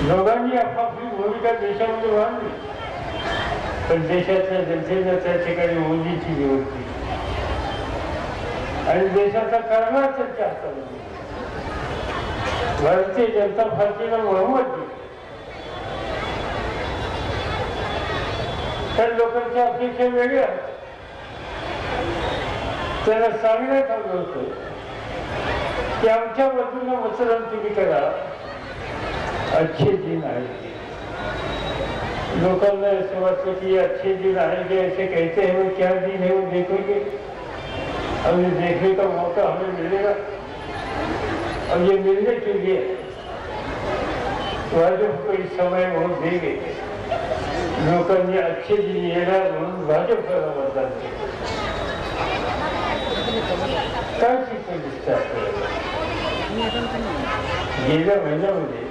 दोघांनी आपापली भूमिका देशामध्ये मांडली, पण देशाच्या जनतेनं त्या ठिकाणी मोदीची निवडली आणि देशाचा कारभार त्यांच्या हातामध्ये. भारतीय जनता पार्टीला बहुमत दिलं. तर लोकांच्या अपेक्षा वेगळ्या. त्याला सांगण्यात आलं होतं की आमच्या बाजूला मतदान तुम्ही करा, अच्छे दिन आएंगे. लोकांना ऐसे वाटतं की अच्छे दिन आएंगे ऐसे कहते हैं, वो क्या दिन है वो देखेंगे. अब ये देखने का मौका हमें मिलेगा. अब ये मिलने के लिए भाजप को इस समय वोट देंगे. लोकांनी अच्छे दिन येणार म्हणून भाजपला मतदान केलं. काय चित्र दिसतं आपल्याला? गेल्या महिन्यामध्ये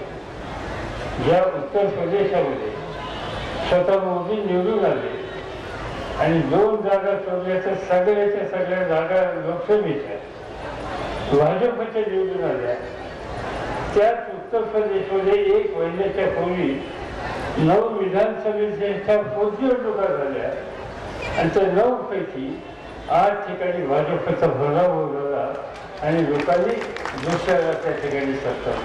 या उत्तर प्रदेशामध्ये स्वतः मोदी निवडून आले आणि 2 जागा सोडल्या तर सगळ्याच्या सगळ्या जागा लोकसभेच्या भाजपच्या निवडून आल्या. त्याच उत्तर प्रदेशमध्ये 1 महिन्याच्या पूर्वी 9 विधानसभेच्या पोटनिवडणुका झाल्या आणि त्या 9 पैकी 8 ठिकाणी भाजपचा भराव होता आणि लोकांनी दुसऱ्याला त्या ठिकाणी सत्ता.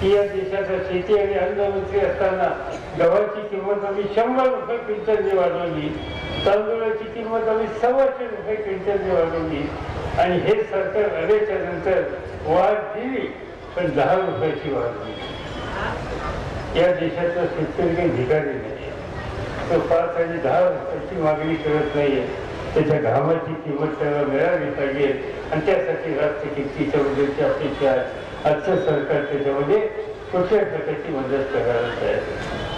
या देशाचा शेती आणि अन्न मंत्री असताना गव्हाची किंमत आम्ही 100 रुपये क्विंटलने वाढवली, तांदूळाची किंमत आम्ही 125 रुपये क्विंटलने वाढवली आणि हे सरकार आल्याच्या नंतर वाढ दिली पण 10 रुपयाची वाढ. या देशाचा शेतकरी काही भिकारी नाही. तो 5 आणि 10 रुपयाची मागणी करत नाहीये. त्याच्या घामाची किंमत त्याला मिळाली पाहिजे आणि त्यासाठी राष्ट्रीय किमतीच्या बद्दलची अपेक्षा आहे. आजचं सरकार त्याच्यामध्ये कुठल्या प्रकारची मदत करायला तयार आहे.